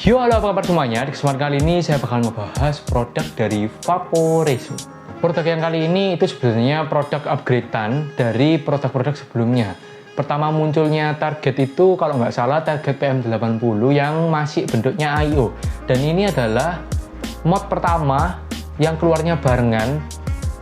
Yo, halo, apa kabar semuanya? Di kesempatan kali ini saya bakal ngebahas produk dari Vaporesso. Produk yang kali ini itu sebenarnya produk upgradean dari produk-produk sebelumnya. Pertama munculnya target itu kalau nggak salah target PM80 yang masih bentuknya IO. Dan ini adalah mod pertama yang keluarnya barengan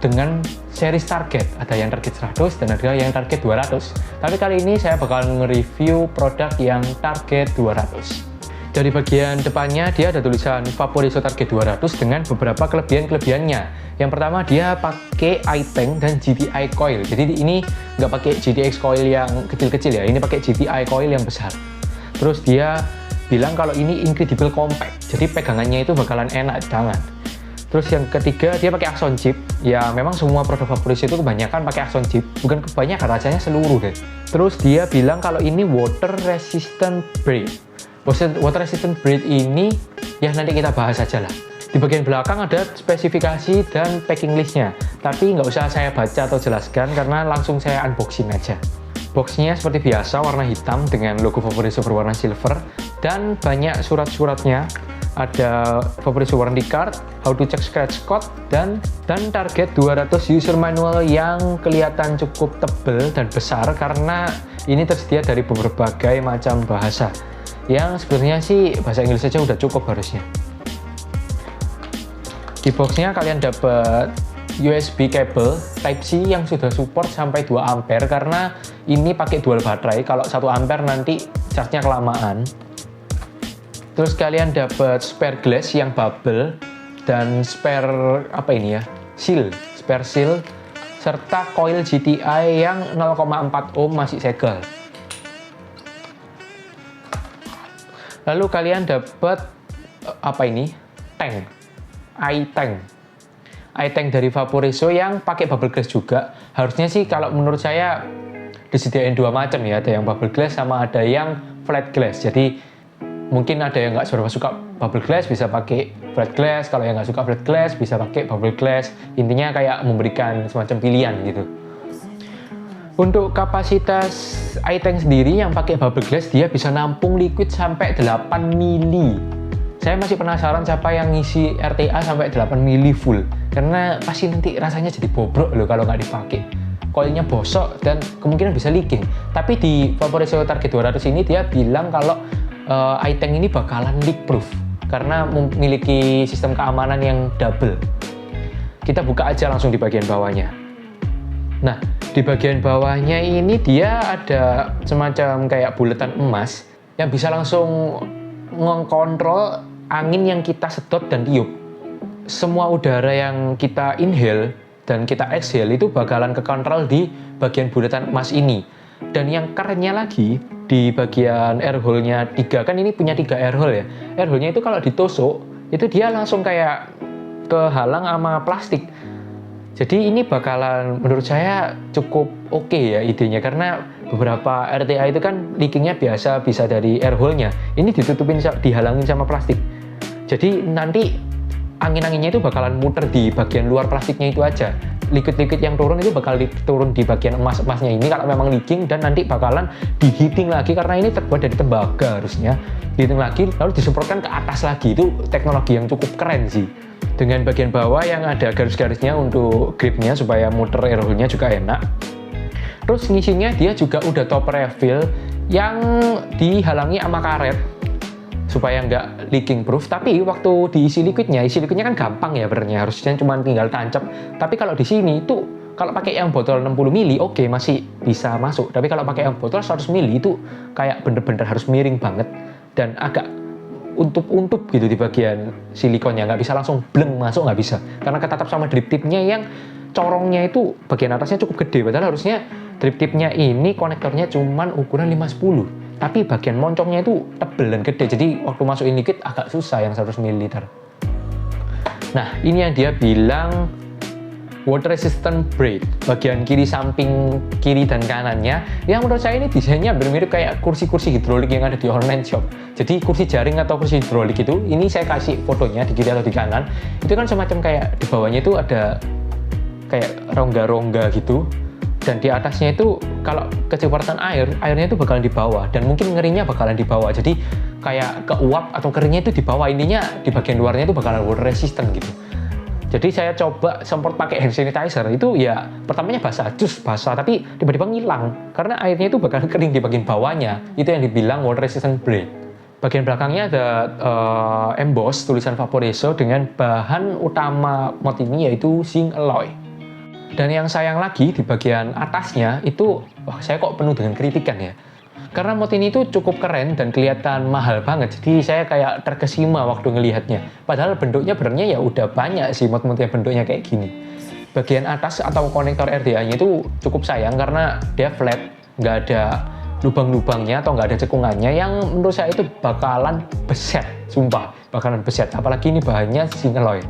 dengan series target. Ada yang target 100 dan ada yang target 200. Tapi kali ini saya bakal nge-review produk yang target 200. Dari bagian depannya dia ada tulisan Vaporesso Target 200 dengan beberapa kelebihan-kelebihannya. Yang pertama dia pakai I-Tank dan GTI coil. Jadi ini nggak pakai GTX coil yang kecil-kecil ya, ini pakai GTI coil yang besar. Terus dia bilang kalau ini incredible compact, jadi pegangannya itu bakalan enak di tangan. Terus yang ketiga dia pakai Axon chip. Ya memang semua produk Vaporesso itu kebanyakan pakai Axon chip, bukan kebanyakan, rasanya seluruh deh. Terus dia bilang kalau ini water resistant braid. Water resistant braid ini ya nanti kita bahas aja lah. Di bagian belakang ada spesifikasi dan packing listnya, tapi nggak usah saya baca atau jelaskan karena langsung saya unboxing aja. Boxnya seperti biasa warna hitam dengan logo Vaporesso berwarna silver dan banyak surat-suratnya. Ada Vaporesso warranty card, how to check scratch code, dan target 200 user manual yang kelihatan cukup tebal dan besar karena ini tersedia dari berbagai macam bahasa. Yang sebenarnya sih bahasa Inggris saja udah cukup harusnya. Di boxnya kalian dapat USB cable Type-C yang sudah support sampai 2 ampere karena ini pakai dual baterai. Kalau 1 ampere nanti charge-nya kelamaan. Terus kalian dapat spare glass yang bubble dan spare apa ini ya? Spare seal serta coil GTI yang 0,4 ohm masih segel. Lalu kalian dapat apa ini? I-Tank dari Vaporesso yang pakai bubble glass juga. Harusnya sih kalau menurut saya disediain dua macam ya, ada yang bubble glass sama ada yang flat glass. Jadi mungkin ada yang nggak seberapa suka bubble glass bisa pakai flat glass, kalau yang nggak suka flat glass bisa pakai bubble glass. Intinya kayak memberikan semacam pilihan gitu. Untuk kapasitas I-Tank sendiri yang pakai bubble glass dia bisa nampung liquid sampai 8 mili. Saya masih penasaran siapa yang ngisi RTA sampai 8 mili full. Karena pasti nanti rasanya jadi bobrok loh kalau nggak dipakai. Coilnya bosok dan kemungkinan bisa leaking. Tapi di Vaporesso Target 200 ini dia bilang kalau I-Tank ini bakalan leak proof karena memiliki sistem keamanan yang double. Kita buka aja langsung di bagian bawahnya. Nah, di bagian bawahnya ini dia ada semacam kayak buletan emas yang bisa langsung mengontrol angin yang kita sedot dan tiup. Semua udara yang kita inhale dan kita exhale itu bakalan kekontrol di bagian buletan emas ini. Dan yang kerennya lagi, di bagian air hole-nya 3, kan ini punya 3 air hole ya. Air hole-nya itu kalau ditusuk, itu dia langsung kayak kehalang sama plastik. Jadi ini bakalan menurut saya cukup oke ya idenya, karena beberapa RTA itu kan leakingnya biasa bisa dari air hole-nya. Ini ditutupin, dihalangin sama plastik. Jadi nanti angin-anginnya itu bakalan muter di bagian luar plastiknya itu aja. Liquid-liquid yang turun itu bakal turun di bagian emas-emasnya ini kalau memang leaking, dan nanti bakalan diheating lagi karena ini terbuat dari tembaga harusnya. Diheating lagi lalu disemprotkan ke atas lagi. Itu teknologi yang cukup keren sih. Dengan bagian bawah yang ada garis-garisnya untuk gripnya supaya muter air hole-nya juga enak. Terus ngisinya dia juga udah top refill yang dihalangi sama karet supaya nggak leaking proof. Tapi waktu diisi liquidnya kan gampang ya benernya, harusnya cuma tinggal tancap. Tapi kalau di sini itu kalau pakai yang botol 60 mili oke, masih bisa masuk. Tapi kalau pakai yang botol 100 mili itu kayak bener-bener harus miring banget dan agak untup-untup gitu di bagian silikonnya, nggak bisa langsung bleng masuk, nggak bisa karena ketatap sama drip tipnya yang corongnya itu bagian atasnya cukup gede, padahal harusnya drip tipnya ini konektornya cuman ukuran 510, tapi bagian moncongnya itu tebel dan gede, jadi waktu masukin liquid agak susah yang 100 ml. Nah ini yang dia bilang water resistant braid, bagian kiri, samping kiri dan kanannya yang menurut saya ini desainnya mirip kayak kursi-kursi hidrolik yang ada di online shop. Jadi kursi jaring atau kursi hidrolik itu, ini saya kasih fotonya di kiri atau di kanan, itu kan semacam kayak di bawahnya itu ada kayak rongga-rongga gitu, dan di atasnya itu kalau kecepatan airnya itu bakalan di bawah, dan mungkin ngerinya bakalan di bawah. Jadi kayak keuap atau keringnya itu di bawah, intinya di bagian luarnya itu bakalan water resistant gitu. Jadi saya coba semprot pakai hand sanitizer, itu ya pertamanya basah, tapi tiba-tiba ngilang karena airnya itu bakal kering di bagian bawahnya. Itu yang dibilang water resistant blade. Bagian belakangnya ada emboss tulisan Vaporesso dengan bahan utama mod ini yaitu zinc alloy. Dan yang sayang lagi di bagian atasnya itu, wah saya kok penuh dengan kritikan ya. Karena mod ini tuh cukup keren dan kelihatan mahal banget, jadi saya kayak terkesima waktu ngelihatnya. Padahal bentuknya sebenarnya ya udah banyak sih mod-mod yang bentuknya kayak gini. Bagian atas atau konektor RDA-nya itu cukup sayang karena dia flat, nggak ada lubang-lubangnya atau nggak ada cekungannya, yang menurut saya itu bakalan beset, sumpah bakalan beset. Apalagi ini bahannya zinc alloy.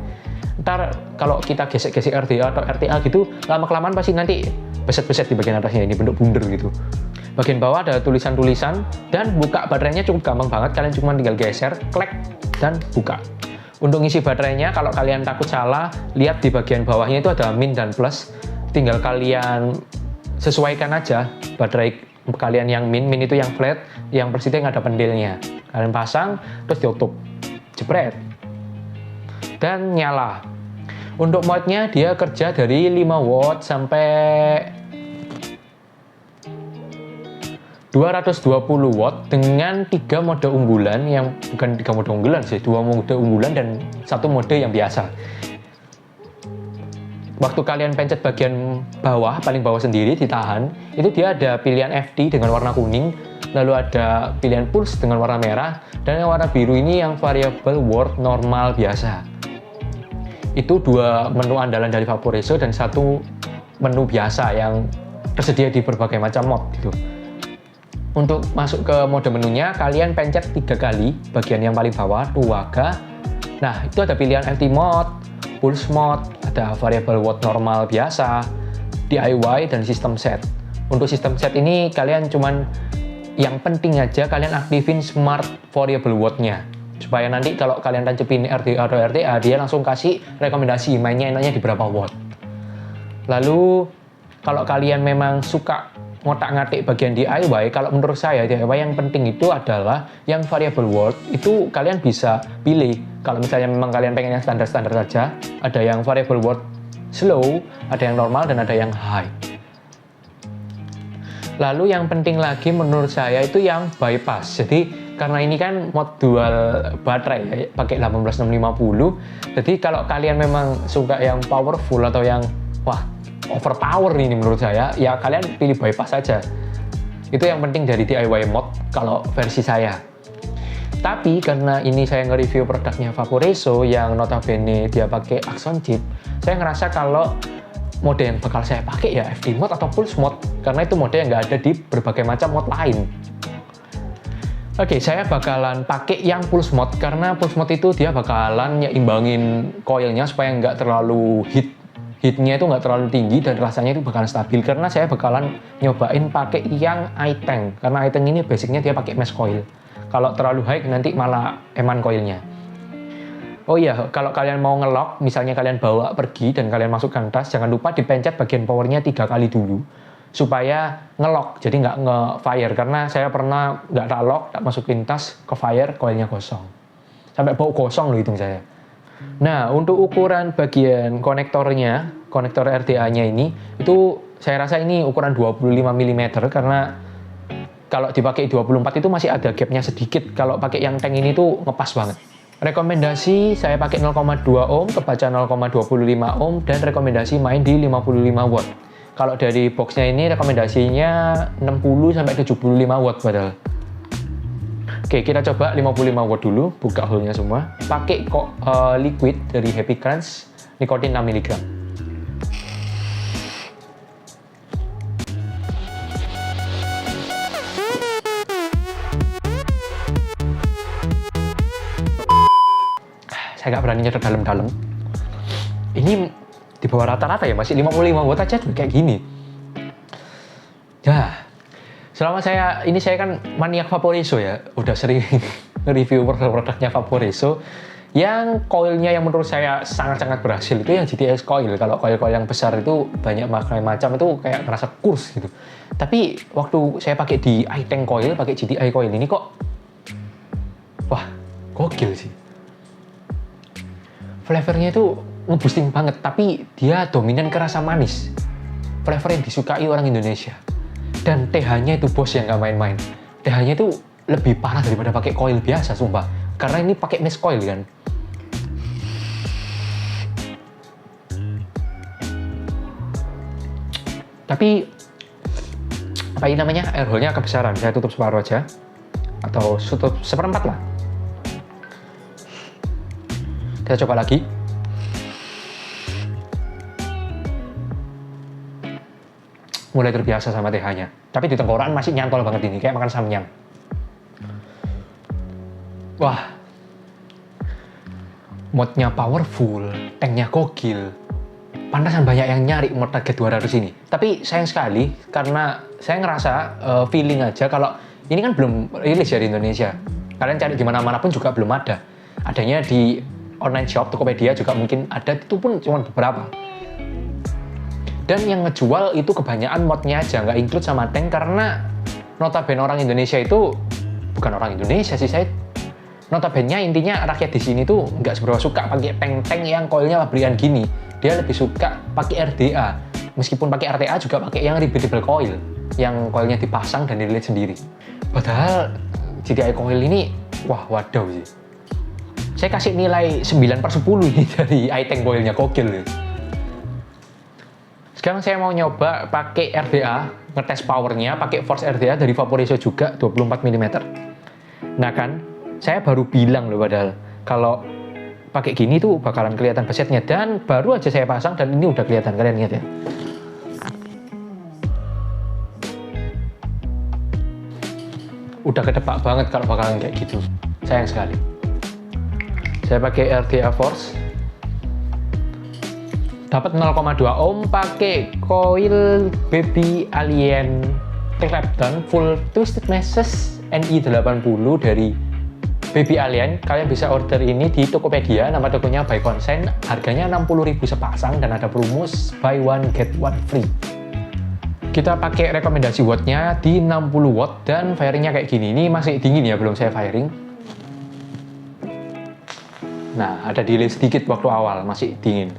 Ntar kalau kita gesek-gesek RDA atau RTA gitu, lama-kelamaan pasti nanti beset-beset di bagian atasnya, ini bentuk bundar gitu. Bagian bawah ada tulisan-tulisan, dan buka baterainya cukup gampang banget, kalian cuma tinggal geser, klek, dan buka. Untuk ngisi baterainya, kalau kalian takut salah, lihat di bagian bawahnya itu ada min dan plus, tinggal kalian sesuaikan aja baterai kalian yang min itu yang flat, yang plus itu yang ada pentilnya. Kalian pasang, terus ditutup, jepret, dan nyala. Untuk modnya dia kerja dari 5 watt sampai 220 watt dengan 3 mode unggulan, yang bukan 3 mode unggulan sih, 2 mode unggulan dan 1 mode yang biasa. Waktu kalian pencet bagian bawah, paling bawah sendiri ditahan, itu dia ada pilihan FD dengan warna kuning, lalu ada pilihan pulse dengan warna merah, dan yang warna biru ini yang variable world normal biasa. Itu 2 menu andalan dari Vaporesso dan 1 menu biasa yang tersedia di berbagai macam mod gitu. Untuk masuk ke mode menunya, kalian pencet 3 kali bagian yang paling bawah, Tuaga. Nah, itu ada pilihan FT mode, pulse mode, ada variable watt normal biasa, DIY, dan system set. Untuk system set ini kalian cuman yang penting aja kalian aktifin smart variable watt-nya, supaya nanti kalau kalian tancapin RDA atau RTA, dia langsung kasih rekomendasi mainnya enaknya di berapa watt. Lalu kalau kalian memang suka ngotak-ngatik bagian DIY, kalau menurut saya DIY yang penting itu adalah yang variable watt, itu kalian bisa pilih. Kalau misalnya memang kalian pengen yang standar-standar saja, ada yang variable watt slow, ada yang normal, dan ada yang high. Lalu yang penting lagi menurut saya itu yang bypass. Jadi karena ini kan mod dual baterai ya, pakai 18650. Jadi kalau kalian memang suka yang powerful atau yang wah overpower ini menurut saya, ya kalian pilih bypass saja. Itu yang penting dari DIY mod kalau versi saya. Tapi karena ini saya nge-review produknya Vaporesso yang notabene dia pakai Axon chip, saya ngerasa kalau mode yang bakal saya pakai ya FD mod atau pulse mod, karena itu mode yang nggak ada di berbagai macam mod lain. Oke, saya bakalan pakai yang pulse mod karena pulse mod itu dia bakalan nyimbangin coilnya supaya nggak terlalu heatnya itu nggak terlalu tinggi dan rasanya itu bakalan stabil. Karena saya bakalan nyobain pakai yang iTank, karena iTank ini basicnya dia pakai mesh coil. Kalau terlalu high nanti malah eman coilnya. Oh iya, kalau kalian mau ngelock, misalnya kalian bawa pergi dan kalian masukkan tas, jangan lupa dipencet bagian powernya 3 kali dulu supaya ngelock, jadi nggak nge-fire. Karena saya pernah nggak tak lock, tak masukin tas, ke fire, coilnya kosong, sampai bau kosong loh hitung saya. Nah, untuk ukuran bagian konektornya, konektor RDA-nya ini, itu saya rasa ini ukuran 25 mm karena kalau dipakai 24 itu masih ada gapnya sedikit. Kalau pakai yang tank ini tuh ngepas banget. Rekomendasi saya pakai 0,2 ohm, kebaca 0,25 ohm, dan rekomendasi main di 55 watt. Kalau dari boxnya ini rekomendasinya 60-75 watt padahal. Oke, kita coba 55 watt dulu, buka hole-nya semua. Pakai kok liquid dari Happy Crunch, nikotin 6 mg. Saya nggak berani nyedot dalam-dalam. Ini di bawah rata-rata ya, masih 55 watt aja kayak gini. Ya, selama saya kan maniak Vaporesso ya, udah sering review produknya Vaporesso. Yang coilnya yang menurut saya sangat-sangat berhasil itu yang GTX coil. Kalau coil-coil yang besar itu banyak macam itu kayak ngerasa kurs gitu. Tapi waktu saya pakai di iTank coil, pakai GTI coil ini kok Wah, gokil sih. Flavornya itu nge-boosting banget, tapi dia dominan ke rasa manis. Flavor yang disukai orang Indonesia. Dan TH-nya itu bos yang nggak main-main. TH-nya itu lebih parah daripada pakai coil biasa, sumpah. Karena ini pakai mesh coil kan. Tapi apa ini namanya, air hole-nya kebesaran. Saya tutup separuh aja, atau tutup seperempat lah. Kita coba lagi. Mulai terbiasa sama TH-nya. Tapi di tenggorokan masih nyantol banget ini, kayak makan samyang. Wah, modnya powerful, tanknya gokil. Pantasan banyak yang nyari mod target 200 ini. Tapi sayang sekali, karena saya ngerasa feeling aja kalau ini kan belum rilis ya di Indonesia. Kalian cari di mana-mana pun juga belum ada. Adanya di online shop, Tokopedia juga mungkin ada, itu pun cuma beberapa. Dan yang ngejual itu kebanyakan modnya aja, nggak include sama tank, karena notabene orang Indonesia itu, bukan orang Indonesia sih, saya notabene intinya rakyat di sini tuh nggak seberapa suka pakai tank-tank yang coilnya pabrikan gini. Dia lebih suka pakai RDA, meskipun pakai RTA juga pakai yang rebuildable coil, yang coilnya dipasang dan dilihat sendiri. Padahal GTI coil ini, wah wadaw sih. Saya kasih nilai 9/10 ini dari iTank coilnya, gokil. Sekarang saya mau nyoba pakai RDA, ngetes powernya, pakai force RDA dari Vaporesso juga, 24 mm. Nah kan, saya baru bilang loh padahal, kalau pakai gini tuh bakalan kelihatan besetnya, dan baru aja saya pasang dan ini udah kelihatan, kalian lihat ya. Udah ketebak banget kalau bakalan kayak gitu, sayang sekali. Saya pakai RDA force, dapat 0,2 ohm, pakai coil Baby Alien Clapton full twisted meshes NI80 dari Baby Alien. Kalian bisa order ini di Tokopedia, nama tokonya By Consent, harganya 60.000 sepasang dan ada promus buy one get one free. Kita pakai rekomendasi wattnya di 60 watt dan firingnya kayak gini. Ini masih dingin ya, belum saya firing. Nah, ada delay sedikit waktu awal, masih dingin.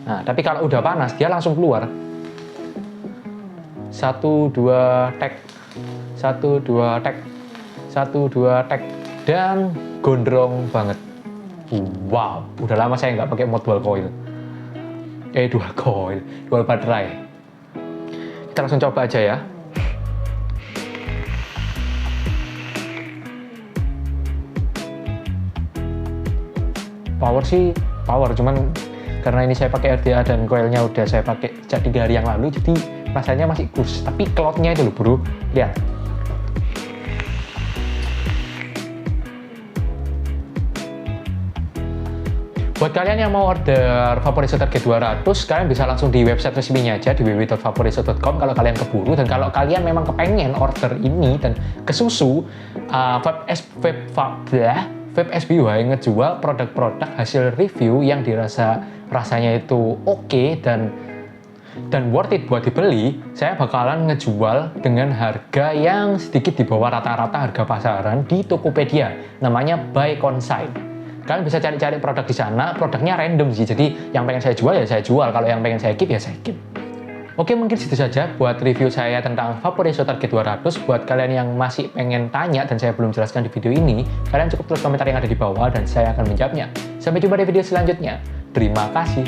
Nah, tapi kalau udah panas, dia langsung keluar. 1, 2, tek. 1, 2, tek. 1, 2, tek. Dan gondrong banget. Wow, udah lama saya nggak pakai mod dual coil. Dual coil, dual baterai. Kita langsung coba aja ya. Power sih, power, cuman karena ini saya pakai RDA dan coilnya udah saya pakai sejak 3 hari yang lalu, jadi rasanya masih kus. Tapi cloudnya itu loh bro, lihat. Buat kalian yang mau order Vaporesso Target 200, kalian bisa langsung di website resminya aja di www.vaporesso.com kalau kalian keburu. Dan kalau kalian memang kepengen order ini dan kesusu, Vape SBY ngejual produk-produk hasil review yang rasanya itu oke dan worth it buat dibeli. Saya bakalan ngejual dengan harga yang sedikit di bawah rata-rata harga pasaran di Tokopedia, namanya By Consign. Kalian bisa cari-cari produk di sana, produknya random sih, jadi yang pengen saya jual ya saya jual, kalau yang pengen saya keep ya saya keep. Oke, mungkin segitu saja buat review saya tentang Vaporesso Target 200. Buat kalian yang masih pengen tanya dan saya belum jelaskan di video ini, kalian cukup tulis komentar yang ada di bawah dan saya akan menjawabnya. Sampai jumpa di video selanjutnya. Terima kasih.